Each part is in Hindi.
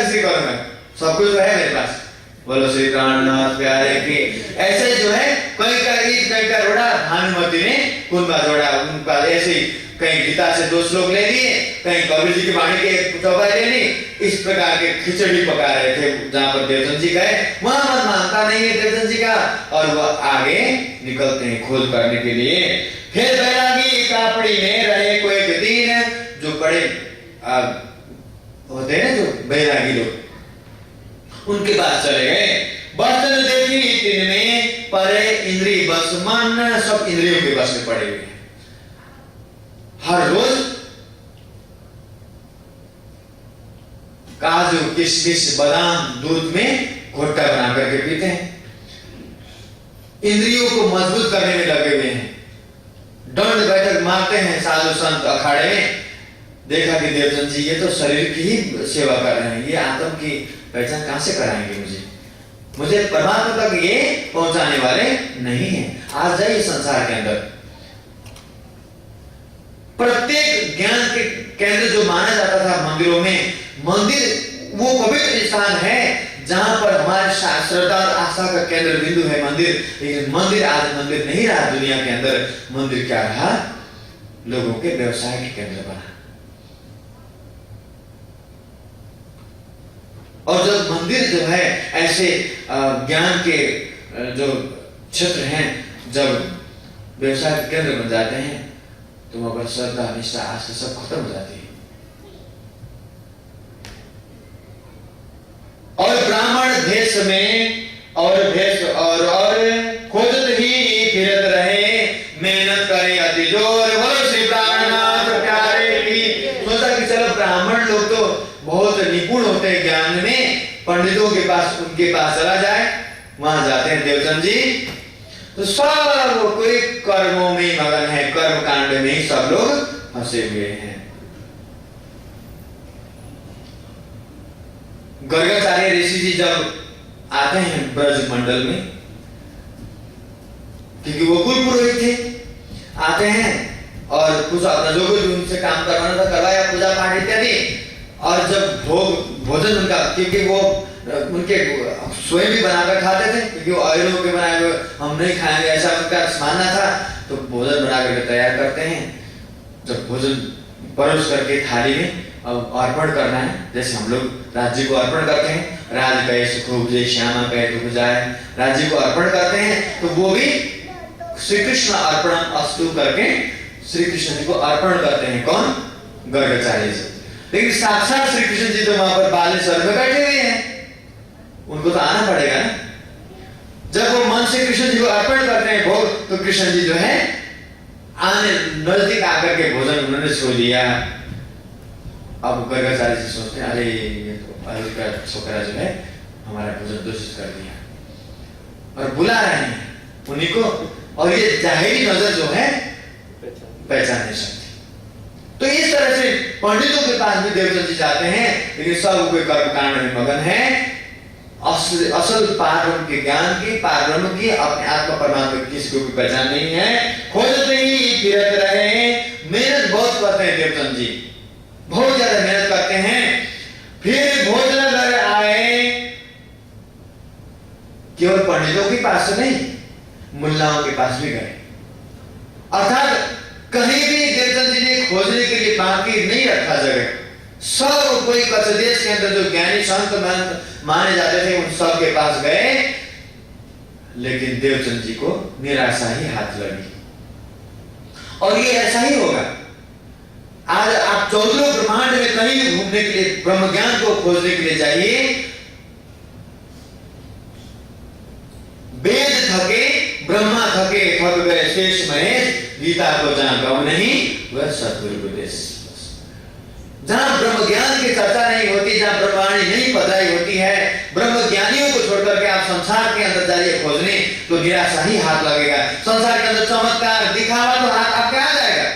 किसी करूंगा, सब कुछ है मेरे पास। बोलो श्री प्राणनाथ प्यारे की। ऐसे जो है कहीं का ईट कहीं का रोड़ा, भानुमति ने कुंभा जोड़ा। उनका ऐसे कहीं गीता से 2 श्लोक ले लिए, कहीं कबीर जी की वाणी के चौपाई ले ली। इस प्रकार के खिचड़ी पका रहे थे। जहां पर देवचंद जी गए वहां मन मानता नहीं है देवचंद जी का, और वह आगे निकलते हैं खोज करने के लिए। फिर बैरागी कापड़ी में रहे कोई दिन, जो बड़े होते हैं जो बैरागी लोग, उनके पास चले गए। बर्तन देखी तीन में परे इंद्रिय बस, मन सब इंद्रियों के बस में पड़े हुए हैं। हर रोज काजू किशमिश बादाम दूध में घोटा बना करके पीते हैं। इंद्रियों को मजबूत करने में लगे हुए हैं। दंड बैठक मारते हैं साधु संत अखाड़े में। देखा कि देवचंद जी ये तो शरीर की ही सेवा कर रहे हैं, ये आत्म की पहचान कहां से कराएंगे मुझे परमात्मा तक ये पहुंचाने वाले नहीं है। आज जाइए संसार के अंदर, प्रत्येक ज्ञान के केंद्र जो माना जाता था मंदिरों में, मंदिर वो पवित्र स्थान है जहां पर हमारे श्रद्धा और आस्था का केंद्र बिंदु है मंदिर। लेकिन मंदिर आज मंदिर नहीं रहा दुनिया के अंदर। मंदिर क्या रहा? लोगों के व्यवसाय के केंद्र बना। और जब मंदिर जो है ऐसे ज्ञान के जो क्षेत्र हैं, जब व्यवसाय के केंद्र बन जाते हैं, तो वहां पर श्रद्धा निष्ठा आस्था सब खत्म हो जाती है। और ब्राह्मण भेष में और भेष और खोजत ही फिरत रहे, मेहनत करे अति जोर। बोलो श्री प्राणनाथ प्यारे की। सोचा कि चलो ब्राह्मण लोग तो बहुत निपुण होते हैं ज्ञान में, पंडितों के पास उनके पास चला जाए। वहां जाते हैं देवचंद जी, तो सब कोई कर्मों में मगन है, कर्म कांड में ही सब लोग फंसे हुए हैं। गर्गाचार्य ऋषि जी जब आते हैं ब्रज मंडल में, क्योंकि वो कुल पुरोहित थे, आते हैं और कुछ अपना जो कुछ उनसे काम करवाना था करवाया, पूजा पाठ इत्यादि। और जब भोजन उनका, क्योंकि वो उनके स्वयं भी बनाकर खाते थे, क्योंकि वो ऑयलों के बनाए हुए हम नहीं खाएंगे ऐसा उनका मानना था, तो भोजन बना करके तैयार करते हैं। जब भोजन परोस करके थाली में अब अर्पण करना है, जैसे हम लोग राज्य को अर्पण करते हैं, राज कहे सुख उपजे श्यामा कहे दुख जाए, राज्य को अर्पण करते हैं, तो वो भी श्री कृष्ण अर्पणम अस्तु करके श्री कृष्ण जी को अर्पण करते हैं। कौन? गर्गाचार्य जी। लेकिन साक्षात श्री कृष्ण जी तो वहां पर बालेश्वर में बैठे हुए हैं, उनको तो आना पड़ेगा ना। जब वो मन से कृष्ण जी को अर्पण करते हैं भोग, तो कृष्ण जी जो है आने नजदीक आकर के भोजन उन्होंने छू लिया। अब गर्गाचार्य जी सोचते हैं, अरे ये तो अहिल का छोकरा जो है हमारा भोजन दूषित कर दिया, और बुला रहे हैं उन्हीं को, और ये जाहिरी नजर जो है पहचान नहीं सकती। तो इस तरह से पंडितों के पास भी देवचंद जी जाते हैं, लेकिन सब कोई कर्म कांड में मगन है। असल पारब्रह्म के ज्ञान की, पारब्रह्म की, अपने आत्मा परमात्मा की किसी को भी पहचान नहीं है। खोजते ही फिरत रहे, मेहनत बहुत करते हैं देवचंद जी, बहुत ज्यादा मेहनत करते हैं। फिर भोजन घर आए, केवल पंडितों के पास नहीं, मुल्लाओं के पास भी गए। अर्थात कहीं भी देवचंद जी ने खोजने के लिए बाकी नहीं रखा जगह। सब कोई कच्छ देश के अंदर जो ज्ञानी संत माने जाते थे उन सब के पास गए, लेकिन देवचंद जी को निराशा ही हाथ लगी। और ये ऐसा ही होगा। आज आप 14 ब्रह्मांड में कहीं भी घूमने के लिए, ब्रह्म ज्ञान को खोजने के लिए जाइए, वेद थके, ब्रह्मा थके, थक गए शेष महेश, गीता को जहां गौ नहीं वह सतगुरु उपदेश। जहां ब्रह्म ज्ञान की चर्चा नहीं होती, जहां ब्रह्मवाणी नहीं पढ़ाई होती है, ब्रह्म ज्ञानियों को छोड़कर के आप संसार के अंदर जाइए खोजने, तो निराशा ही हाथ लगेगा। संसार के अंदर चमत्कार दिखावा तो हाथ आपके आ जाएगा।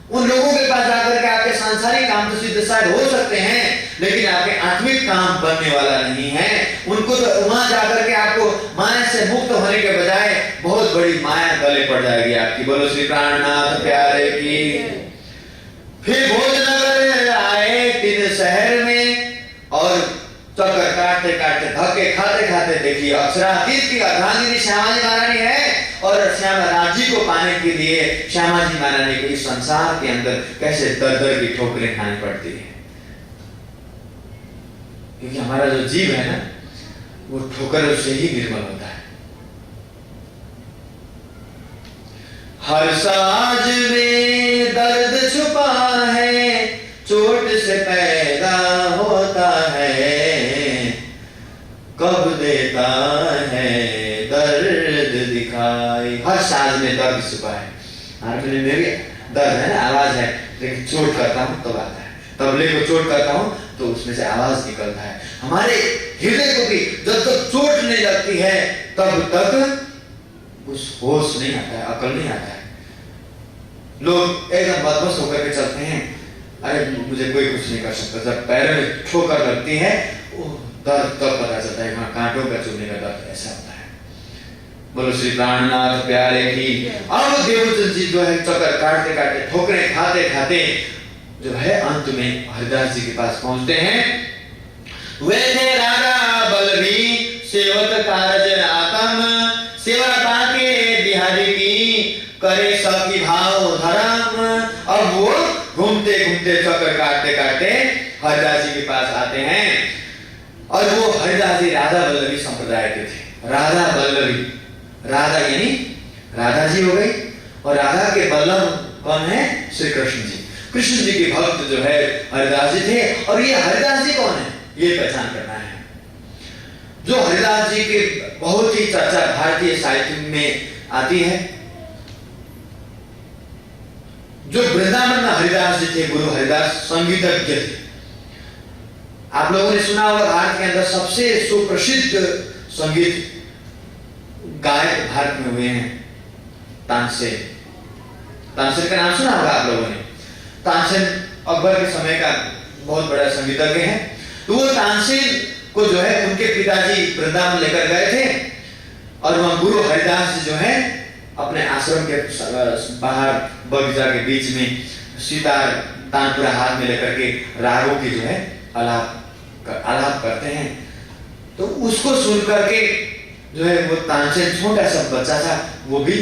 उन लोगों के पास जाकर के आपके सांसारिक काम तो सिद्ध शायद हो सकते हैं, लेकिन आपके आत्मिक काम बनने वाला नहीं है। उनको तो वहां जाकर के आपको माया से मुक्त होने के बजाय बहुत बड़ी माया गले पड़ जाएगी आपकी। बोलो श्री प्राणनाथ प्यारे की। फिर भोजनगर आए 3 शहर में, और काटते काटते धक्के खाते खाते देखिए अक्षरातीत की अर्धांगिनी श्यामा जी महारानी है, और श्यामा राज्य को पाने के लिए श्यामा जी महारानी को इस संसार के अंदर कैसे दर दर की ठोकरें खानी पड़ती है। क्योंकि हमारा जो जीव है ना, वो ठोकरों से ही निर्मल होता है। हर साज में दर्द छुपा है, चोट से पैदा होता है, कब देता है दर्द दिखाई। हर साज में दर्द छुपा है। हारमोनियम में भी दर्द है ना, आवाज है, लेकिन चोट करता हूं तब आता है। तबले को चोट करता हूं तो उसमें से आवाज निकलता है। हमारे हृदय को भी जब तक चोट नहीं लगती है तब तक उस होश नहीं आता है, अकल नहीं आता है। लोग एकदम बदबस होकर के चलते हैं, अरे मुझे कोई कुछ नहीं कर सकता। जब पैर में ठोकर लगती है दर्द तब पता चलता है, वहां कांटों का चुभने का दर्द ऐसा होता है। बोलो श्री प्राणनाथ प्यारे की। अब देवचंद जी जो है चक्कर काटते काटते ठोकरें खाते खाते जो है अंत में हरिदास जी के पास पहुंचते हैं। वे थे राजा बलवी सेवक कारज आतम, सेवा पाके बिहारी की करे सखी भाव धर्म। अब वो घूमते घूमते चक्कर काटते काटते हरिदास जी के पास आते हैं, और वो हरिदास जी राधा बल्लभी संप्रदाय के थे। राधा बल्लभी, राधा यानी राधा जी हो गई, और राधा के बल्लभ कौन है? श्री कृष्ण जी। कृष्ण जी के भक्त जो है हरिदास जी थे, और ये हरिदास जी कौन है ये पहचान करना है। जो हरिदास जी के बहुत ही चर्चा भारतीय साहित्य में आती है। जो वृंदावन में हरिदास जी थे, गुरु हरिदास संगीतज्ञ थे। आप लोगों ने सुना होगा भारत के अंदर सबसे सुप्रसिद्ध संगीत गायक भारत में हुए हैं तानसेन। तानसेन का नाम सुना होगा आप लोगों ने। तानसेन अकबर के समय का बहुत बड़ा संगीतज्ञ है। तो वो तानसेन को जो है उनके पिताजी वृंदावन लेकर गए थे, और वहां गुरु हरिदास जी जो है अपने आश्रम के बाहर बगीचा के बीच में सितार तानपुरा हाथ में लेकर के रागों की जो है आलाप करते हैं। तो उसको सुन करके जो है वो तानसेन छोटा सा बच्चा था, वो भी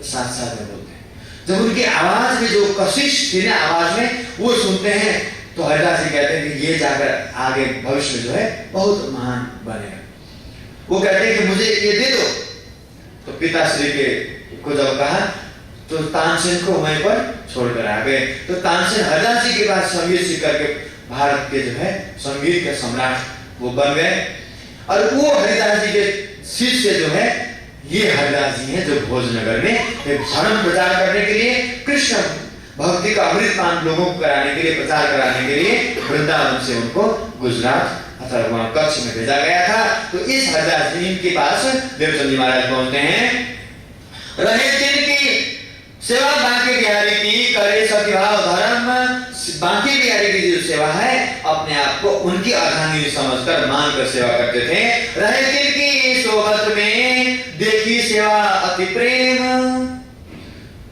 साथ साथ में बोलते हैं। जब उनकी आवाज में जो कशिश थी ना आवाज में, वो सुनते हैं तो हरिदास जी कहते हैं कि ये जाकर आगे भविष्य में जो है बहुत महान बनेगा। वो कहते हैं कि मुझे ये दे दो। तो पिताश्री के को जब कहा तो तानसेन को वहीं पर छोड़कर आ गए। तो तानसेन हरिदास जी के पास संगीत सीख करके भारत के जो है संगीत के सम्राट वो बन गए। और वो हरिदास जी के शिष्य जो है ये हरिदास जी हैं, जो भोजनगर में धर्म प्रचार करने के लिए, कृष्ण भक्ति का अमृत पान लोगों को कराने के लिए, प्रचार कराने के लिए वृंदावन से उनको गुजरात अथवा वहां कच्छ में भेजा गया था। तो इस हरिदास जी के पास देवचंद जी महाराज पहुंचते हैं। रहे जिनकी सेवा बांके बिहारी की करे सतिभाव धर्म। बांके बिहारी की जो सेवा है अपने आप को उनकी अर्धांगिनी समझकर मानकर सेवा करते थे। रहे जिनकी सोबत में देखी सेवा अति प्रेम।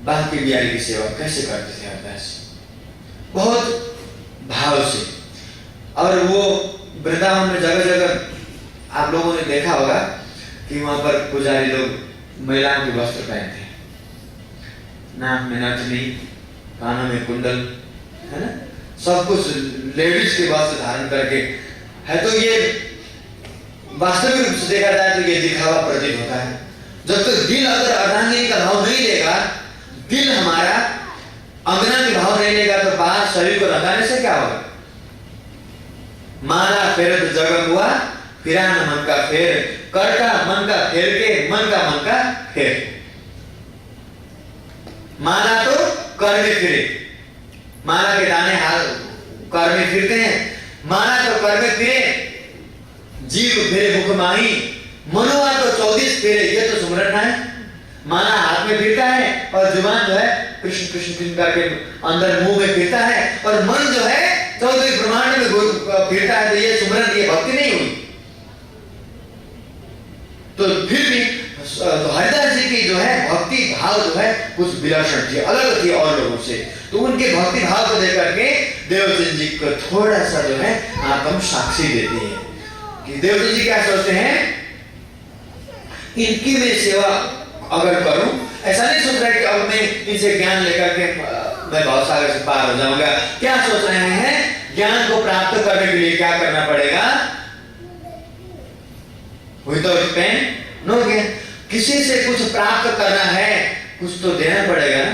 बांके बिहारी की सेवा कैसे करते थे हरिदास? बहुत भाव से। और वो वृंदावन में जगह जगह आप लोगों ने देखा होगा कि वहां पर पुजारी लोग महिलाओं के वस्त्र पहनते हैं, नाक में नथनी, कानों में कुंडल, है ना, सब कुछ लेडीज के वस्त्र धारण करके है। तो ये वास्तविक रूप से देखा जाए तो ये दिखावा प्रतीत होता है। जब तक दिल अगर अर्धांगिनी का भाव नहीं लेगा, दिल हमारा अंगना के भाव नहीं लेगा, तो बाहर शरीर को रंगाने से क्या होगा? मारा फेर तो जगह हुआ, फिरा न मन का फेर, कर का मन का फेर के, मन का फेर। मारा तो कर में फिरे, मारा के दाने हाथ कर में फिरते हैं। मारा तो कर में फिरे, जीव फिरे मुख माही, मनुआ तो 24 फिरे। ये तो सुमरन है। माना हाथ में फिरता है और जुबान जो है कृष्ण कृष्ण कृष्ण करके अंदर मुंह में फिरता है, और मन जो है 14 ब्रह्मांड में फिरता है। तो ये सुमरन, ये भक्ति नहीं हुई। तो फिर भी तो हरिदास जी की जो है भक्ति भाव जो है कुछ विलक्षण थी, अलग थी और लोगों से। तो उनके भक्ति भाव को देख करके देवचंद जी को थोड़ा सा जो है आत्म साक्षी देती है कि देवता जी क्या सोचते हैं, इनकी मैं सेवा अगर करूं, ऐसा नहीं सोच रहा कि अब मैं इनसे ज्ञान लेकर के मैं बहुत सारे से पार हो जाऊंगा। क्या सोच रहे हैं, ज्ञान को प्राप्त करने के लिए क्या करना पड़ेगा, विदाउट पेन नो गेन। किसी से कुछ प्राप्त करना है, कुछ तो देना पड़ेगा ना।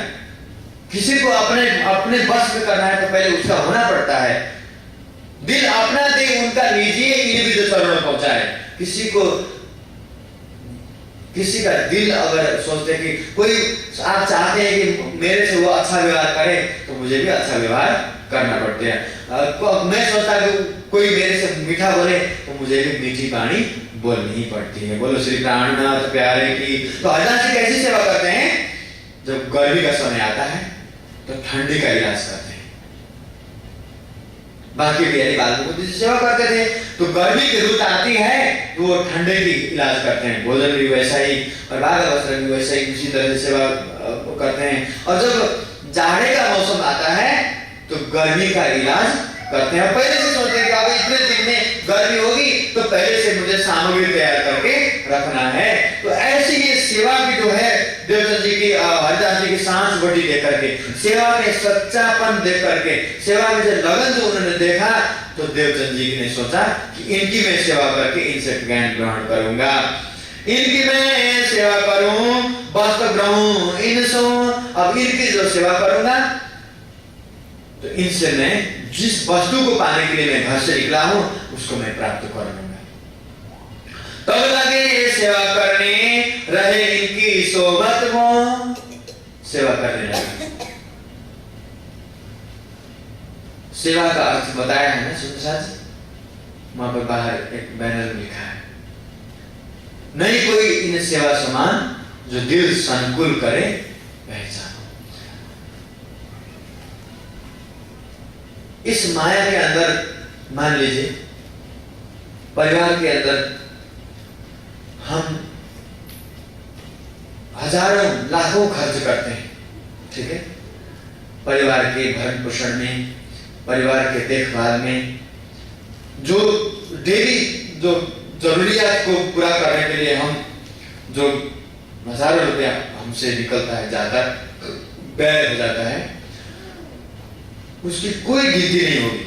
किसी को अपने बस में करना है तो पहले उसका होना पड़ता है। दिल अपना दे, उनका लीजिए, ये भी जो चरणों में पहुंचाए। किसी का दिल अगर सोचते कि कोई, आप चाहते हैं कि मेरे से वो अच्छा व्यवहार करे, तो मुझे भी अच्छा व्यवहार करना पड़ते हैं। मैं सोचता कि कोई मेरे से मीठा बोले, तो मुझे भी मीठी वाणी बोलनी ही पड़ती है। बोलो श्री प्राणनाथ प्यारे की। तो हरिदास जी कैसी सेवा करते हैं, जब गर्मी का समय आता है तो ठंडी का इलाज करते हैं। बाकी बिहारी बालकों की सेवा करते थे, तो गर्मी की ऋतु आती है तो वो ठंडे की इलाज करते हैं। भोजन भी वैसा ही और बाल वस्त्र भी वैसा ही उसी तरह से सेवा करते हैं। और जब जाड़े का मौसम आता है तो गर्मी का इलाज करते हैं। पहले से सोचते हैं कि अब इतने दिन में गर्मी होगी तो पहले से मुझे सामग्री तैयार करके रखना है। तो ऐसी ये सेवा भी जो है देवचंद जी की, हरिदास जी की सांस बड़ी देख करके, सेवा में सच्चापन देख करके, सेवा में जो लगन जो उन्होंने देखा, तो देवचंद जी ने सोचा कि इनकी मैं सेवा करके इनसे ज्ञान ग्रहण करूंगा, इनकी मैं सेवा करूं, वस्त्र ग्रहण इनसो। अब इनकी जो सेवा करूंगा तो इनसे मैं जिस वस्तु को पाने के लिए मैं घर से निकला हूं उसको मैं प्राप्त कर लूंगा। तब लगे सेवा करने, रहे इनकी सोबत वो, सेवा करने लगे। सेवा का अर्थ बताया है ना सुंदर जी, वहां पर बाहर एक बैनर में लिखा है, नहीं कोई इन सेवा समान जो दिल संकुल करे पहचान। इस माया के अंदर मान लीजिए परिवार के अंदर हम हजारों लाखों खर्च करते हैं, ठीक है, परिवार के भरण पोषण में, परिवार के देखभाल में, जो डेली जो जरूरियात को पूरा करने के लिए हम जो हजारों रुपया हमसे निकलता है, ज्यादा व्यय हो जाता है, उसकी कोई गिनती नहीं होगी।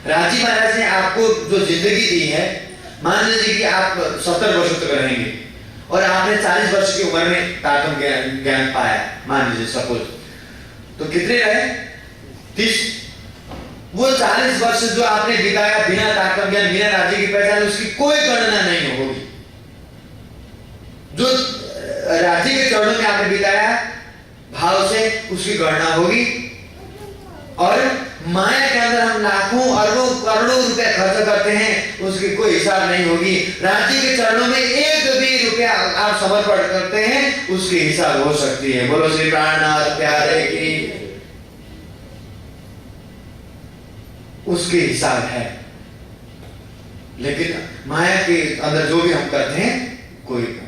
राजी महाराज ने आपको जो जिंदगी दी है, मान लीजिए कि आप 70 वर्ष तक रहेंगे और आपने 40 वर्ष की उम्र में तात्म ज्ञान पाया, मान लीजिए सपोज, तो कितने रहे 30। वो 40 वर्ष जो आपने बिताया बिना तात्म ज्ञान, बिना राज्य की पहचान, उसकी कोई गणना नहीं होगी। जो राज्य के चरणों में आपने बिताया भाव से, उसकी गणना होगी। और माया के अंदर हम लाखों अरबों करोड़ों रुपए खर्च करते हैं, उसकी कोई हिसाब नहीं होगी। राज्य के चरणों में एक भी रुपया आप समर्पण करते हैं, उसकी हिसाब हो सकती है। बोलो श्री प्राणनाथ प्यारे की, उसके हिसाब है। लेकिन माया के अंदर जो भी हम करते हैं, कोई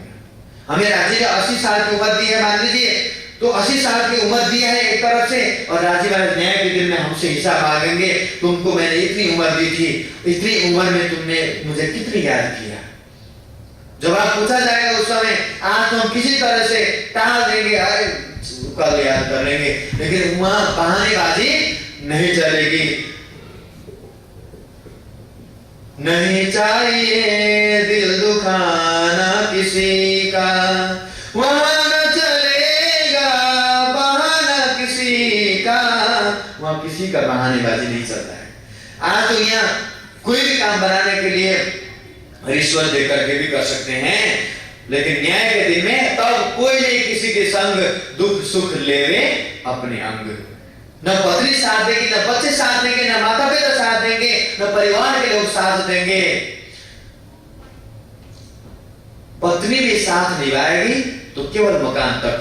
हमें राज्य ने 80 साल की उम्र दी है, मान लीजिए, तो 80 साल की उम्र दी है एक तरफ से, और राज्य महाराज न्याय के दिन में हमसे हिसाब मांगेंगे, तुमको मैंने इतनी उम्र दी थी, इतनी उम्र में तुमने मुझे कितनी याद किया। जवाब पूछा जाएगा उस समय, आज तो हम किसी तरह से टाल देंगे, अरे कल याद कर लेंगे, लेकिन वहां बहानेबाजी नहीं चलेगी। नहीं चाहिए दिल दुखाना किसी का, वहां न चलेगा बहाना किसी का, वहां किसी का बहानेबाजी नहीं चलता है। आज तो यहाँ कोई भी काम बनाने के लिए रिश्वत देकर के भी कर सकते हैं, लेकिन न्याय के दिन में तब कोई नहीं किसी के संग दुख सुख लेवे अपने अंग। न पत्नी साथ देगी, न बच्चे साथ देंगे, न माता पिता साथ देंगे, न परिवार के लोग साथ देंगे। पत्नी भी साथ निभाएगी तो केवल मकान तक,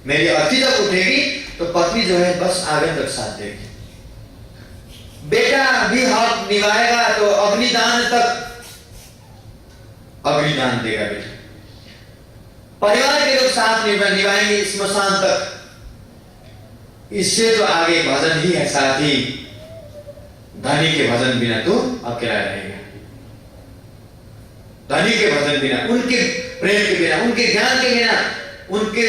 मेरी अर्थी जब उठेगी तो पत्नी जो है बस आगे तक साथ देगी। बेटा भी हक निभाएगा तो अग्निदान तक अग्निदान देगा बेटा। परिवार के लोग साथ निभाएंगे स्मशान तक। इससे तो आगे भजन ही है साथी, धनी के भजन बिना तू अकेला रहेगा। धनी के भजन बिना, उनके प्रेम के बिना, उनके ज्ञान के बिना, उनके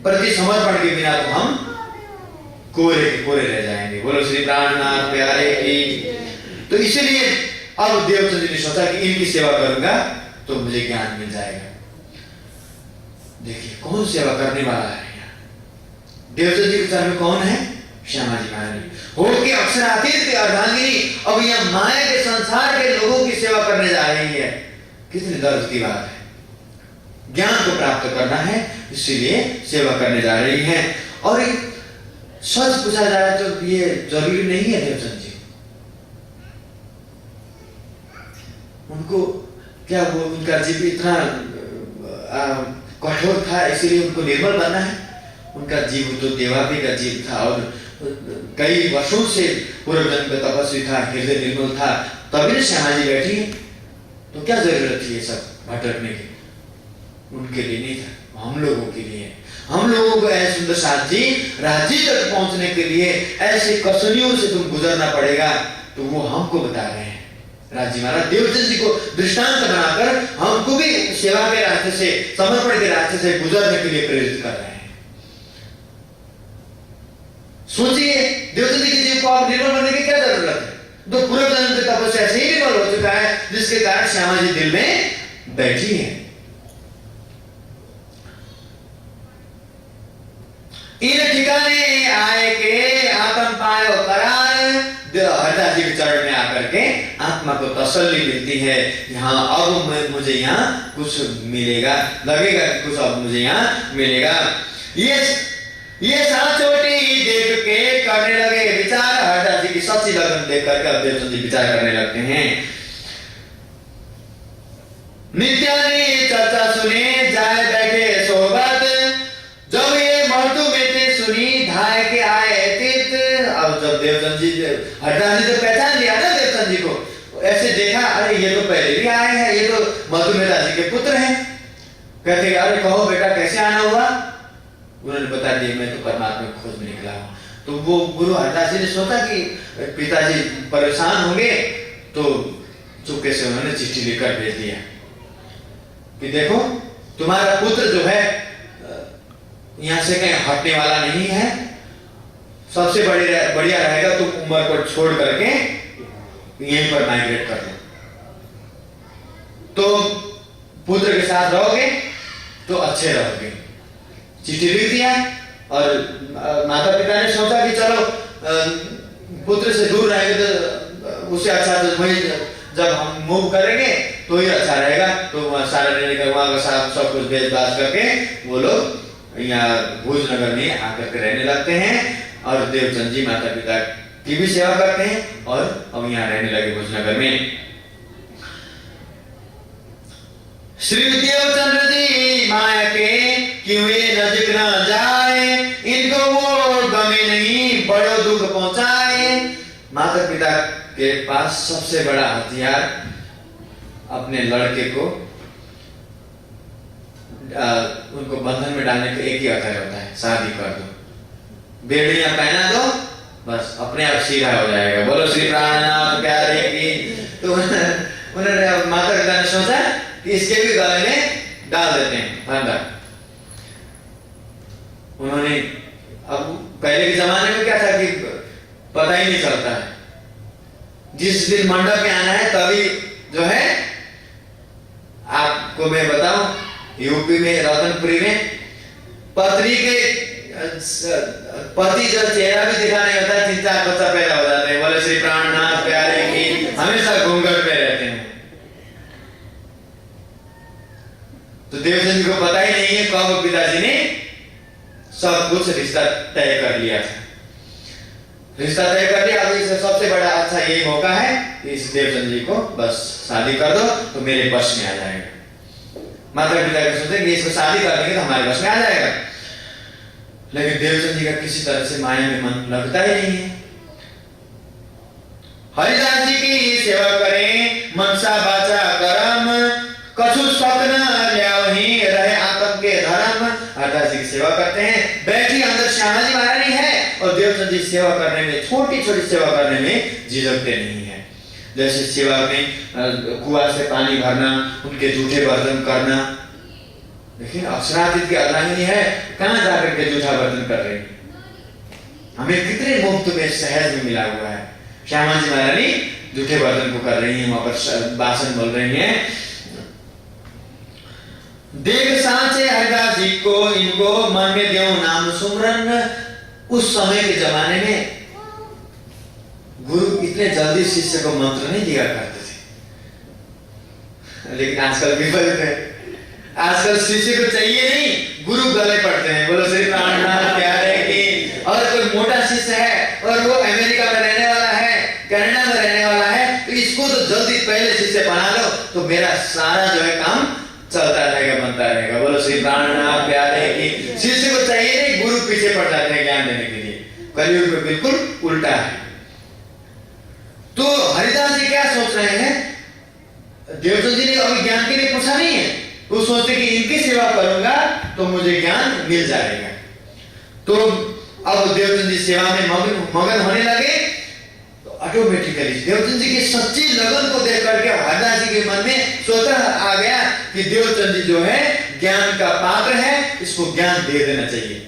प्रति समर्पण के बिना तो हम कोरे कोरे रह जाएंगे। बोलो श्री प्राणनाथ प्यारे की। तो इसलिए अब देवचंद जी ने सोचा कि इनकी सेवा करूंगा तो मुझे ज्ञान मिल जाएगा। देखिए कौन सेवा करने वाला है यहाँ। देवचंद जी के चरण में कौन है? श्यामा जी महारानी हो के अक्षरातीत के अर्धांगिनी अब यहाँ माया के संसार के लोगों की सेवा करने जा रही है। कितनी दर्द की बात है। ज्ञान को प्राप्त करना है इसीलिए सेवा करने जा रही है। और सच पूछा जाए तो ये जरूरी नहीं है देवचंद जी, उनको क्या वो उनका जीव इतना कठोर था इसीलिए उनको निर्मल बनना है। उनका जीव तो देवापी का जीव था और कई वर्षों से पूर्व जन्म का तपस्वी था, हृदय निर्मल था, तभी ना श्यामा जी बैठी है। तो क्या जरूरत थी ये सब भटकने की? उनके लिए नहीं था, हम लोगों के लिए। हम लोगों को ऐसे सुंदर साथ जी राज्य तक पहुंचने के लिए ऐसे कसौटियों से तुम गुजरना पड़ेगा, तो वो हमको बता रहे हैं। राजी महाराज देवचंद जी को दृष्टांत बनाकर हमको भी सेवा के रास्ते से, समर्पण के रास्ते से गुजरने के लिए प्रेरित कर रहे हैं। सोचिए देवचंद जी के जीव को आप निर्मल बनने की क्या जरूरत है? तो पूर्व जन्म की तपस्या से ही निर्मल हो चुका है, जिसके कारण श्यामा जी दिल में बैठी है। इन ठिकाने आए के आत्म पायो करार, हरदास जी के चरण में आकर के आत्मा को तसल्ली मिलती है। यहाँ अब मुझे यहाँ कुछ मिलेगा, लगेगा कुछ अब मुझे यहाँ मिलेगा। ये सात चोटी देख के करने लगे विचार। हरदास जी की सच्ची लगन देख करके अब देवचंद जी विचार करने लगते हैं। नित्यानी चर्चा सुने जाए बैठे सोबत, जब ये मर्दू में सुनी धाय के आए तीत। अब जब देवचंद जी हरदास जी तो पहचान लिया ना देवचंद जी को, ऐसे देखा अरे ये तो पहले भी आए हैं, ये तो मधुमेता जी के पुत्र हैं। कहते अरे कहो बेटा कैसे आना हुआ? उन्होंने बता दिया मैं तो परमात्मा की खोज में निकला हूं। तो वो गुरु हरदास जी ने सोचा कि पिताजी परेशान होंगे, तो चुपके से उन्होंने चिट्ठी लिखकर भेज दिया कि देखो तुम्हारा पुत्र जो है यहाँ से कहीं हटने वाला नहीं है, सबसे बढ़िया रहेगा तुम उम्र को छोड़ करके यहीं पर माइग्रेट कर लो। तो पुत्र के साथ रहोगे तो अच्छे रहोगे। चिट्ठी लिख दिया और माता पिता ने सोचा कि चलो पुत्र से दूर रहेंगे तो उससे अच्छा तो वही जब हम मूव करेंगे तो ही अच्छा रहेगा। तो वहाँ सारा रहने का वहाँ का सब कुछ बेच बाज करके वो लोग यहाँ भुज नगर में आकर के रहने लगते हैं और देवचंद जी माता पिता की भी सेवा करते हैं और अब यहाँ रहने लगे भुज नगर में। श्री देवचंद्र जी माया के क्यों ये नजदीक न जाए, इनको वो गमे नहीं बड़ो दुख पहुंचाए। माता पिता के पास सबसे बड़ा हथियार अपने लड़के को उनको बंधन में डालने का एक ही हथियार होता है, शादी कर दो, बेड़ियां पहना दो, बस अपने आप सीधा हो जाएगा। बोलो श्री प्राणनाथ प्यारे की। तो उन्होंने माता पिता ने सोचा कि इसके भी गले में डाल देते हैं फंदा। उन्होंने अब पहले के जमाने में क्या था कि पता ही नहीं चलता है, जिस दिन मंडप में आना है तभी जो है, आपको मैं बताऊं यूपी में रतनपुरी में पत्नी के पति जो चेहरा भी दिखा नहीं होता, 3-4 बच्चा पैदा हो जाते हैं। बोले श्री प्राणनाथ प्यारे की। हमेशा घूंघट में रहते हैं। तो देवचंद जी को पता ही नहीं है कब पिताजी ने सब कुछ रिश्ता तय कर लिया था। रिश्ता तय कर लिया, अभी सबसे बड़ा अच्छा यही मौका है कि इस देवचंद जी को बस शादी कर दो तो मेरे बस में आ जाएगा। माता पिता के सोचते कि इसको शादी कर देंगे तो हमारे बस में आ जाएगा, लेकिन देवचंद जी का किसी तरह से माया में मन लगता ही नहीं है। हरिदास जी की सेवा करें मनसा बाचा करम, कछु स्वप्न ल्यावही रहे आत्म के धर्म। हरदास जी की सेवा करते हैं, बैठी अंदर श्यामा जी महारानी है और देवचंद देवचंद जी सेवा करने में, छोटी छोटी सेवा करने में झिझकते नहीं है। जैसे सेवा में कुआं से पानी भरना, उनके जूठे बर्तन करना। लेकिन अक्षरातीत की अर्धांगिनी है, कहां जाकर के जूठा बर्तन कर रही है? हमें कितने मुफ्त में सहज में मिला हुआ है। श्यामा जी महारानी जूठे बर्तन को कर रही है, वहां पर भाषण बोल रही है। देख सांचे हरिदास जी को, इनको मन में देव नाम सुमरन। उस समय के जमाने में गुरु इतने जल्दी शिष्य को मंत्र नहीं दिया करते थे, लेकिन आजकल विपरीत है। आजकल शिष्य को चाहिए नहीं, गुरु गले पड़ते हैं। बोलो श्री प्राणनाथ प्यारे की। और कोई मोटा शिष्य है और वो अमेरिका में रहने वाला है, कनाडा में रहने वाला है, तो इसको तो जल्दी पहले शिष्य बना लो, तो मेरा सारा जो है काम चलता रहेगा, बनता रहेगा। बोलो श्री प्राणनाथ प्यारे की। शिष्य को चाहिए नहीं, गुरु पीछे पड़ जाते हैं ज्ञान देने के लिए। कलयुग में बिल्कुल उल्टा है। तो हरिदास जी क्या सोच रहे हैं? देवचंद जी ने अभी ज्ञान के लिए पूछा नहीं है, वो सोचते कि इनकी सेवा करूंगा तो मुझे ज्ञान मिल जाएगा। तो अब देवचंद जी सेवा में मगन होने लगे, तो ऑटोमेटिकली देवचंद जी की सच्ची लगन को देख करके हरिदास जी के मन में स्वतः आ गया कि देवचंद जी जो है ज्ञान का पात्र है, इसको ज्ञान दे देना चाहिए।